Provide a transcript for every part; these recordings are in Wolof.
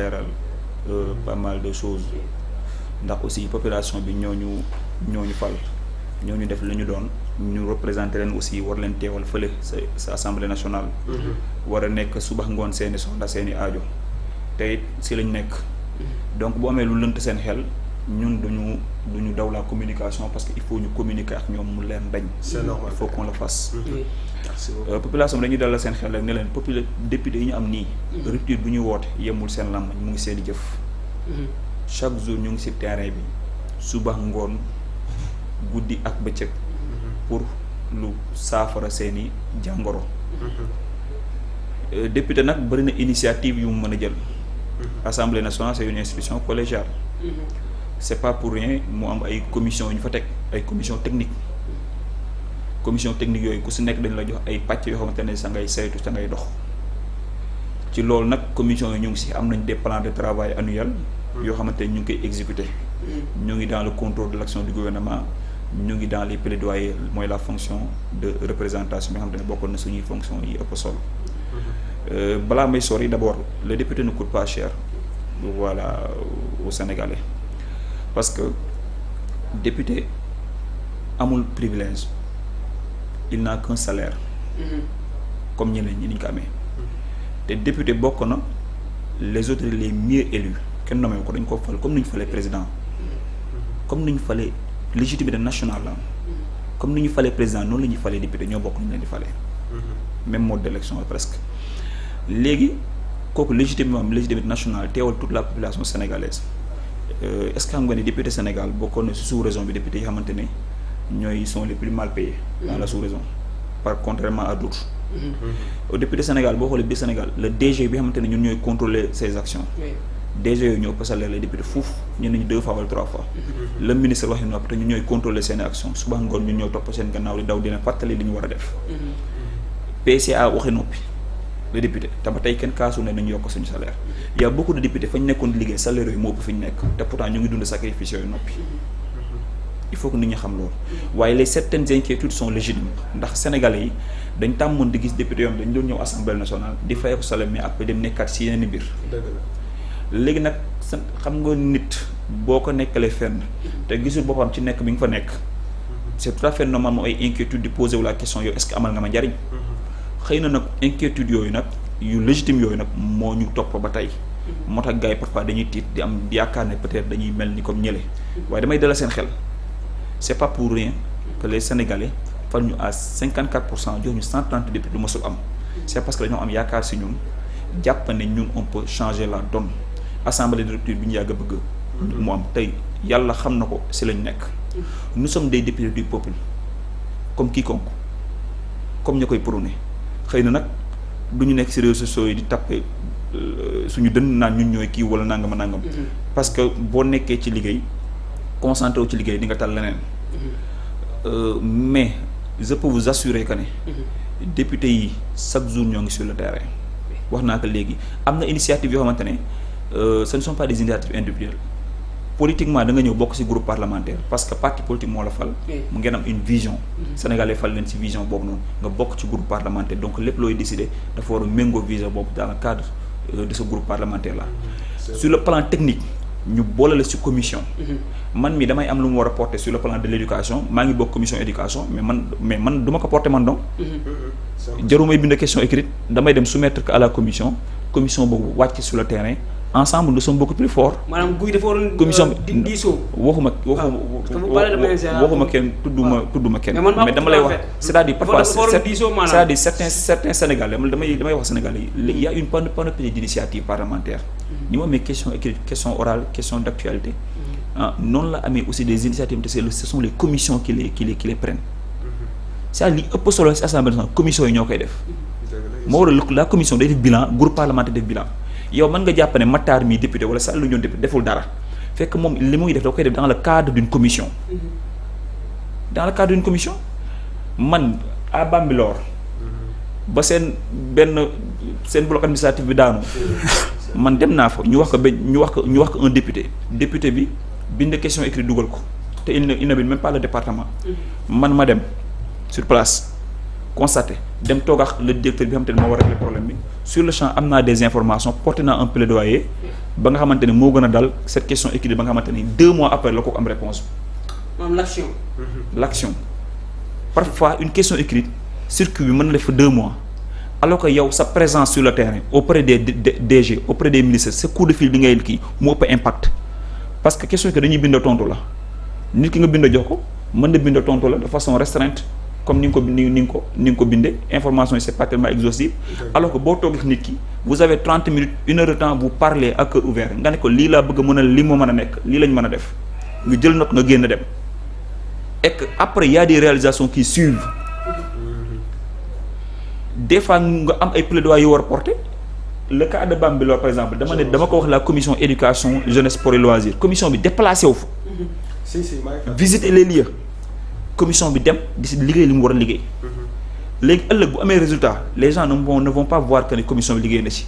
leeral pas mal de choses ndax aussi population bi ñooñu fal ñooñu def la ñu doon ñu représenté leen aussi war leen teewal fële sa assemblée nationale. war a nekk subax ngoon seeni soxla seeni aajo te it si lañ nekk. donc bu amee lu lënt seen xel ñun duñu daw la communication parce que il faut ñu communiquer ak ñoom mu leen dañ. c'est normal, il faut qu'on le fasse. Merci beaucoup. Population bi dañuy dalal seen xel rek ne leen député yi ñu am nii. rupture bu ñu woote yemul seen làmmañ mu ngi seen i jëf. chaque jour ñu ngi ci terrain bi suba ngoon guddi ak bëccëg. pour lu saafara seeni jàngoro. député nag bëri na initiative yu mu mën a jël. Assemblée nationale c'est une institution collégiale. C'est pas pour rien mu am ay commission yu ñu fa teg ay commission technique yooyu ku si nekk dañ la jox ay pàcc yoo xamante ne sa ngay saytu sa ngay dox ci loolu nag commission yi ñu ngi si am nañ des plans de travail annuels yoo xamante ne ñu ngi koy exécuter ñu ngi dans le contrôle de l'action du gouvernement ñu ngi dans les plaidoyers mooy la fonction de représentation bi nga xamante ne bokkoon na suñuy fonction yi ëpp solo balaa may sori d'abord le député ne coûte pas cher voilà aux Sénégalais parce que député amul privilège il n'a qu'un salaire comme ñeneen ñi niñ ko amee te député bokk na les autres les mieux élus kenn nommé ko dañ ko fal comme ni ñu falee président comme ni ñu falee légitimité nationale la comme ni ñu falee président noonu la ñuy falee député ñoo bokk ni ñu leen di falee même mode d'élection presque léegi kooku légitimité nationale teewal toute la population sénégalaise est-ce que xam nga ne député Sénégal bokkoon na si sous-région bi député yi xamante ne ñooy sont les plus mal payés dans la sous-région par contrairement à d'autres au député Sénégal boo xoolee biir Sénégal le DG bi xamante ne ñun ñooy contrôler ses actions DG yooyu ñoo ëpp salaire les députés fuuf ñun nañu 2 fois wala 3 fois le ministre waxi nopp te ñun ñooy contrôler seen actions suba ngoon ñun ñoo topp seen gannaaw di daw dina fàttali li ñu war a def PCA waxi noppi le député te ba tey kenn kaasu ne nañu yokk suñu salaire y a beaucoup de députés fañ nekkoon di liggéey salaire yooyu moo ëpp fi ñu nekk te pourtant ñu ngi dund sacrifice yooyu noppi il faut que nit ñi xam loolu waaye les certaines inquiétudes sont légitimes ndax sénégalais yi dañ tàmmoon di gis député yoon dañ doon ñëw assemblée nationale di fay ko salaire mais après dem nekkaat si yeneen mbir léegi nag xam nga nit boo ko nekkalee fenn te gisul boppam ci nekk bi nga fa nekk c'est tout à fait normal moo ay inquiétude di poser wu la question yow est-ce que amal nga ma njariñ xëy na nag inquiétude yooyu nag yu légitime yooyu nag moo ñu topp ba tey moo tax gars yi parfois dañuy tiit di am yaakaar ne peut-être dañuy mel ni comme ñële waaye damay dalal seen xel c'est pas pour rien que les Sénégalais fal ñu à 54% jox ñu 130 députés lu mosul am c'est parce que dañoo am yaakaar si ñun jàpp ne ñun on peut changer la donne assemblée de rupture bi ñu yàgg a bëgg mu am tey yàlla xam na ko si lañ nekk nous sommes des députés du peuple comme quiconque comme ñu koy prôné xëy na nag du ñu nekk ci réseaux sociaux yi di taper suñu dënn naan ñun ñooy kii wala nangam a nangam parce que boo nekkee ci liggéey concentré wu ci liggéey di nga tal leneen mais je peux vous assurer que ne député yi chaque jour ñoo ngi sur le terrain wax naa ko léegi am na initiative yoo xamante ne ce ne sont pas des initiatives individuelles politiquement da nga ñëw bokk ci groupe parlementaire parce que parti politique moo la fal mu ngeen am une vision sénégalais fal leen ci vision boobu noonu nga bokk ci groupe parlementaire donc lépp looy décider dafa war a méngoo vision boobu dans le cadre de ce groupe parlementaire là sur le plan technique ñu boole la ci commission man mi damay am lu mu war a porter sur le plan de l'éducation maa ngi bokk commission éducation mais man du ma ko porter man donc jarumay bind question écrite damay dem soumettre ko à la commission boobu wàcc sur le terrain ensemble nous sommes beaucoup plus forts. maanaam guy dafa waroon commission diisoo. waxuma kenn tudduma kenn. mais dama lay wax c'est-à-dire parfois c'est-à-dire certains Sénégalais damay wax Sénégalais yi il y a une panoplie d'initiatives parlementaires. ni mu amee question écrite question orale question d'actualité. noonu la amee aussi des initiatives te ce sont les commissions qui les prennent. c'est-à-dire li ëpp solo ci assemblée nationale commission yi ñoo koy def. moo waral la commission day def bilan groupe parlementaire def bilan. yow mën nga jàpp ne Matar mi député wala Sall ñoon député deful dara fekk moom li muy def da koy def dans le cadre d'une commission man à Bambilor ba seen bloc administratif bi daanu man dem naa fa ñu wax ko un député bi bind question écrite dugal ko te il n'habite même pas le département man ma dem sur place constaté dem toog ak le directeur bi nga xamante ne moo war a régler problème bi sur le champ am naa des informations porté naa un plaidoyer ba nga xamante ne moo gën a dal cette question équilibre ba nga xamante ni 2 mois après la ko am réponse moom l'action. l'action parfois une question écrite circuit bi mën na def 2 mois alors que yow sa présence sur le terrain auprès des DG auprès des ministres sa coup de fil bi ngay kii mu ëpp impact parce que question que dañuy bind tontu la nit ki nga bind jox ko mën na bind tontu la de façon restreinte comme ni nga ko bindee information yi c'est pas tellement exhaustive alors que boo toogee nit ki vous avez 30 minutes 1 heure de temps vous parlez à cœur ouvert nga ne ko lii laa bëgg a mën a lii moo mën a nekk lii lañ mën a def nga jël note nga génn dem et que après y a des réalisations qui suivent des fois nga am ay plaidoyer yu war a porter le cas de Bambilor par exemple dama ko wax la commission éducation jeunesse sport et loisirs commission bi déplacé wu fa visiter les lieux commission bi dem di si liggéey li mu war a liggéey léegi ëllëg bu amee résultat les gens ne vont pas voir que ne commission bi liggéey na ci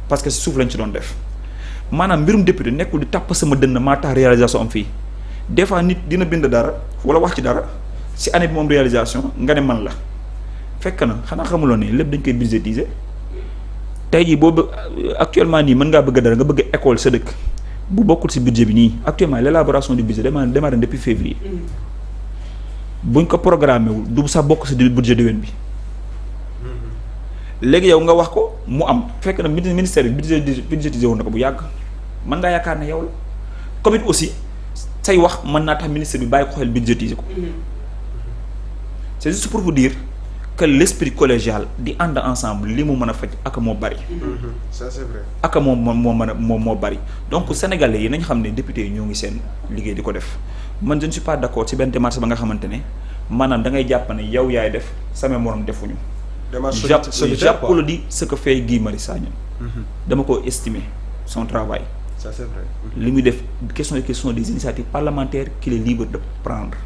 parce que si suuf lañ ci doon def maanaam mbirum député nekkul di tàpp sama dënn maa tax réalisation am fii des fois nit dina bind dara wala wax ci dara si année bi moom réalisation nga ne man la fekk na xanaa xamuloo ne lépp dañ koy budgétiser tey jii boobu actuellement nii mën ngaa bëgg dara nga bëgg école sa dëkk bu bokkul si budget bi nii actuellement l'élaboration du budget démarré depuis février buñ ko programmé wul du sax bokk si budget déwén bi léegi yow nga wax ko mu am fekk na ministère bi budgétisé woon na ko bu yàgg mën ngaa yaakaar ne yow la comme it aussi say wax mën naa tax ministère bi bàyyi ko xel budgétisé ko c'est juste pour vous dire que l'esprit collégial di ànd ensemble li mu mën a faj ak moo bari. Ça c'est vrai. ak moo bari donc sénégalais yi nañ xam ne député yi ñoo ngi seen liggéey di ko def man je ne suis pas d'accord ci benn démarche ba nga xamante ne maanaam da ngay jàpp ne yow yaay def sama morom defuñu. démarche j'applaudis ce que fait Guy Marius Sagna. dama ko estimer son travail. Ça c'est vrai. li muy def question des initiatives parlementaires qu'il est libre de prendre.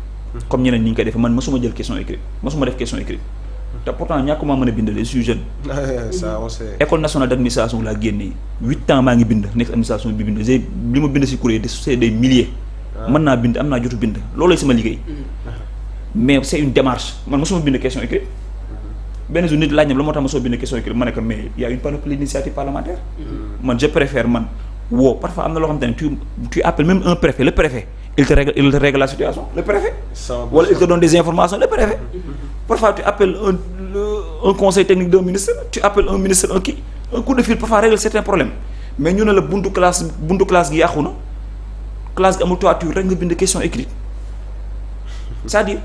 comme ñeneen ñi ñu koy defee man mosuma jël question écrite mosuma def question écrite. te pourtant ñàkkuma mën a bind je suis jeune. ça on sait. école nationale d'administration laa génnee 8 ans maa ngi bind nekk administration bi bind li ma bind ci courrier c'est des milliers. mën naa bind am naa jotu bind loolooy sama liggéey. mais c'est une démarche man mosuma bind question écrite. benn jour nit laaj na la moo tax mosoo bind question écrite ma ne ko mais y a une panoplie d'initiative parlementaire. man je préfère man woo parfois am na loo xamante ne tu appelles même un préfet le préfet. il te règle la situation le préfet. wala il te donne des informations le préfet. parfois tu appelles un conseil technique d'un ministre tu appelles un ministre un coup de fil parfois règle certains problèmes mais ñu ne la buntu classe gi yàqu na classe gi amul toiture rek nga bind question écrite c'est-à-dire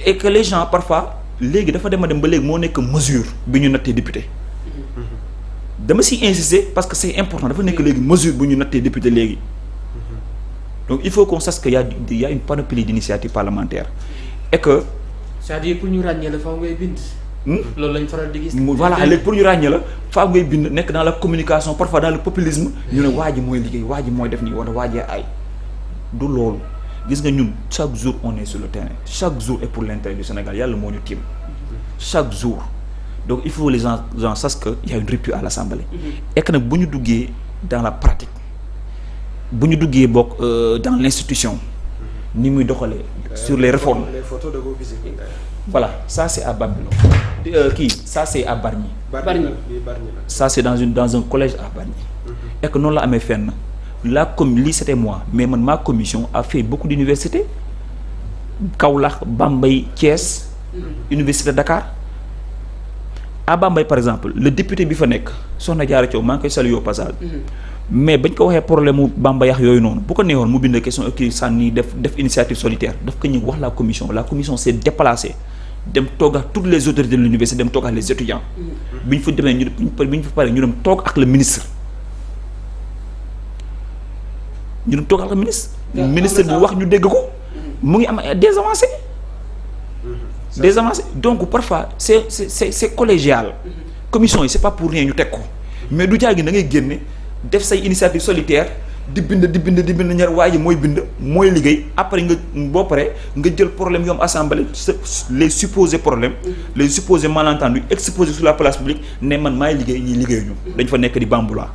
et que les gens parfois léegi dafa dem ba léegi moo nekk mesure bi ñu nattee député dama si insister parce que c'est important dafa nekk léegi mesure bu ñu nattee député léegi. donc il faut qu'on sache qu'il y a une panoplie d'initiatives parlementaires et que. c'est-à-dire pour ñu ràññee la faaw ngay bind. loolu lañ faral di gis. voilà léegi pour ñu ràññee la faaw ngay bind nekk dans la communication parfois dans le populisme. ñu ne waa ji mooy liggéey waa ji mooy def nii wala waa ji ay du loolu gis nga ñun chaque jour on est sur le terrain chaque jour est pour l'intérêt du Sénégal yàlla moo ñu tiim chaque jour donc il faut les gens sachent que y a une rupture à l'Assemblée. et que nag bu ñu duggee dans la pratique. bu ñu duggee bokk dans l'institution ni muy doxalee sur les réformes les photos de vos visites. voilà ça c'est à Bambilor ça c'est à Bargny. Ça c'est dans un collège à Bargny. et que noonu la amee fenn lii c'était moi mais man ma commission a fait beaucoup d'universités Kaolack Bambey Thiès. Université Dakar à Bambey par exemple le député bi fa nekk Soxna Diarra Thiaw maa ngi koy saluer au passage. mais bañ ko waxee problème mu Bamba yax yooyu noonu bu ko neexoon mu bind question kii sànni def initiative solitaire daf ko ñu wax la commission s'est déplacée dem toog ak toutes les autorités de l'université dem toog ak les étudiants. bi ñu fa demee bi ñu fa paree ñu dem toog ak le ministre. ñu dem toog ak le ministre. ministre bi wax ñu dégg ko. mu ngi am des avancées. des avancées donc parfois c'est collégial. commission yi c'est pas pour rien ñu teg ko. mais du jaagi da ngay génne. def say initiative solitaire di bind ñaar waaye mooy bind mooy liggéey après nga boo paree nga jël problème yoom assemblée les supposés problèmes les supposés malentendus exposés sur la place publique ne man maay liggéey ñii liggéey ñu dañ fa nekk di bambula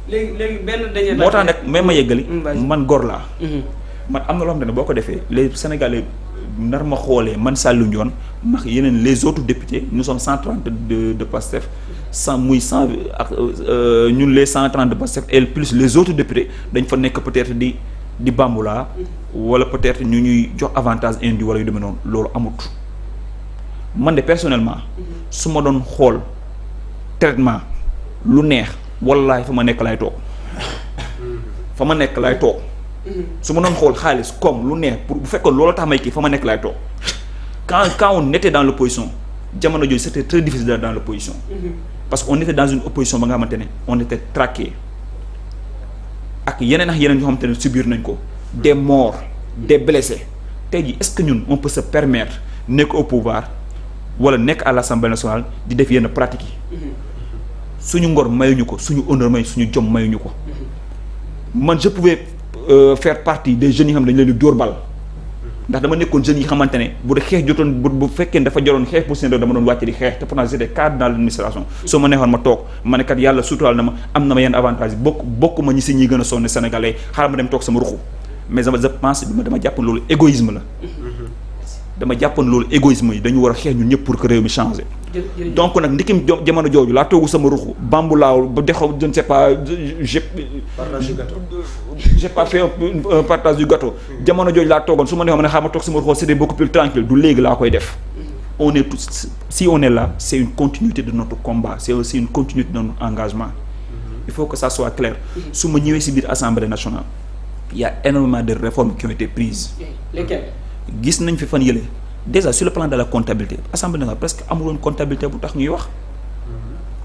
léegi benn dañuy moo tax nag même ma yeggali man góor laa man am na loo xam ne boo ko defee les Sénégalais nar ma xoolee man Saliou Ndione max yeneen les autres députés nous sommes 130 de Pastef 100 ak ñun les 130 de Pastef et plus les autres députés dañ fa nekk peut-être di bambula wala peut-être ñu ñuy jox avantage indi wala yu demee noonu loolu amut man de personnellement su ma doon xool traitement lu neex wallaay fa ma nekk lay toog su ma doon xool xaalis comme lu neex pour bu fekkoon loolu tax may kii fa ma nekk lay toog quand on était dans l'opposition jamono jooju c'était très difficile d'être dans l'opposition parce que on était dans une opposition ba nga xamante ne on était traqué ak yeneen yoo xamante ne subir nañ ko des morts des blessés tey jii est-ce que ñun on peut se permettre nekk au pouvoir wala nekk à l'Assemblée nationale di def yenn pratiques yi suñu ngor mayuñu ko suñu honneur may suñu jom mayuñu ko man je pouvais faire partie des jeunes yi xam ne dañu leen di dóor bal ndax dama nekkoon jeunes yi xamante ne bu dee xeex jotoon bu fekkee dafa joroon xeex pour seen réew dama doon wàcce di xeex te pourtant j'étais cadre dans l'administration soo ma neexoon ma toog ma ne kat yàlla suturaal na ma am na ma yenn avantage bokk ma ñi si ñi gën a sonn sénégalais xaaral ma dem toog sama ruxu mais je pense dama jàppoon loolu égoïsme la dama jàppoon loolu égoïsme yi dañu war a xeex ñun ñëpp pour que réew mi changer donc nag ndikim jamono jooju laa toogu sama ruxu bambu laaw ba dexaw je ne sais pas j'ai pas fait un partage du gâteau jamono jooju laa toogoon su ma neexoon ma ne xaaral ma toog sama ruxu c'était beaucoup plus tranquille du léegi laa koy def on est tous si on est là c'est une continuité de notre combat c'est aussi une continuité de notre engagement il faut que ça soit clair su ma ñëwee si biir Assemblée nationale il y a énormément de réformes qui ont été prises gis nañ fi fan yële déjà sur le plan de la comptabilité Assemblée nationale presque amuloon comptabilité bu tax ñuy wax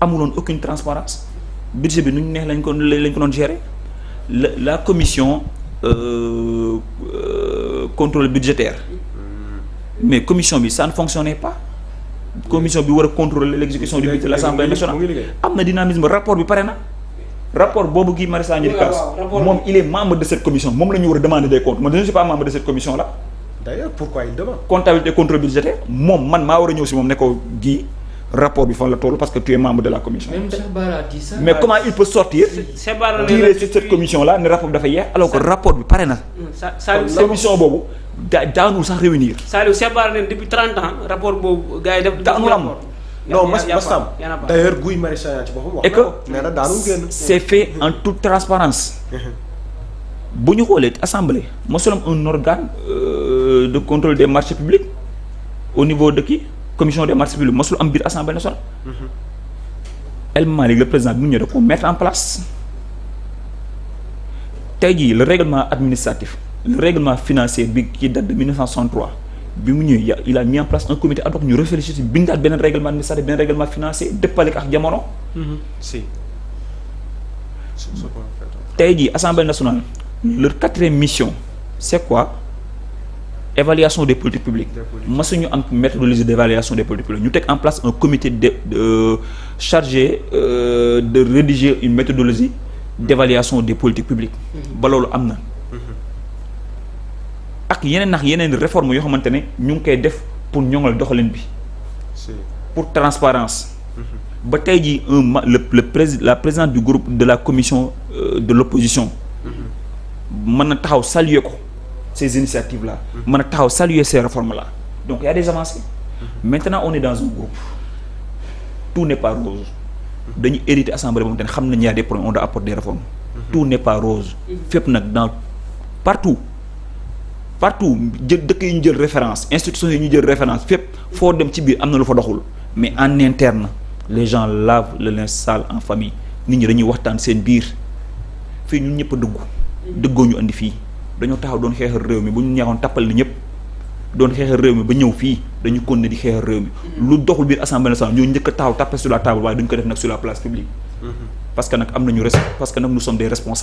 amuloon aucune transparence budget bi nu ñu neex lañ ko doon gérer la commission contrôle budgétaire mais commission bi ça ne fonctionnait pas commission bi war a contrôler l'exécution du budget de l'Assemblée nationale am na dynamisme rapport bi pare na rapport boobu Guy Marius Sagna di kaas moom il est membre de cette commission moom la ñu war a demander des comptes moi je ne suis pas membre de cette commission là. D'ailleurs, pourquoi il demande comptabilité contrôle budgétaire moom man maa war a ñëw si moom ne ko Guy rapport bi fan la toll parce que tu es membre de la commission. Même Cheikh Bara dit ça. Mais comment il peut sortir dire sur cette commission là ne rapport bi dafa yeex alors que rapport bi pare na. commission boobu daanul sax réunir. Saliou Cheikh Bara ne depuis 30 ans rapport boobu gars yi def. daanul am non Mastam d'ailleurs Guy Marius Sagna ci boppam wax et que nee na daanul génn. c'est fait en toute transparence bu ñu xoolee assemblée mosul am un organe de contrôle des marchés publics au niveau de kii commission des marchés publics mosul am biir assemblée nationale. El Malick le président bi mu ñëw da ko mettre en place tey jii le règlement administratif le règlement financier bi qui date de 1963 bi mu ñëwee il a mis en place un comité ad hoc ñu réfléchir ci bindaat beneen règlement administratif beneen règlement financier dëppale ak jamono. si. tey jii assemblée nationale leur quatrième mission c'est quoi évaluation des politiques publiques masuñu am méthodologie d'évaluation des politiques publiques ñu teg en place un comité chargé de rédiger une méthodologie d'évaluation des politiques publiques ba loolu am na ak yeneen réformes yoo xamante ne ñu ngi koy def pour ñoŋal doxalin bi pour transparence ba tey jii la présidente du groupe de la commission de l'opposition mën na taxaw saluer ko ces initiatives là mën na taxaw saluer ces réformes là donc il y a des avancées maintenant on est dans un groupe tout n'est pas rose dañu hérité assemblée moom te ne xam nañ y a des problèmes on doit apporter des réformes tout n'est pas rose fépp nag dans partout dëkk yi ñu jël référence institutions yi ñu jël référence fépp foo dem ci biir am na lu fa doxul mais en interne les gens lavent le linge sale en famille nit ñi dañuy waxtaan seen biir fii ñun ñëpp a dëggoo ñu andi fii dañoo taxaw doon xeexal réew mi bu ñu neexoon tappal li ñëpp doon xeexal réew mi ba ñëw fii dañu continuer di xeexal réew mi lu doxul biir assemblée nationale ñoo njëkk a taxaw taper sur la table waaye duñ ko def nag sur la place publique parce que nag am nañu parce que nag nous sommes des responsables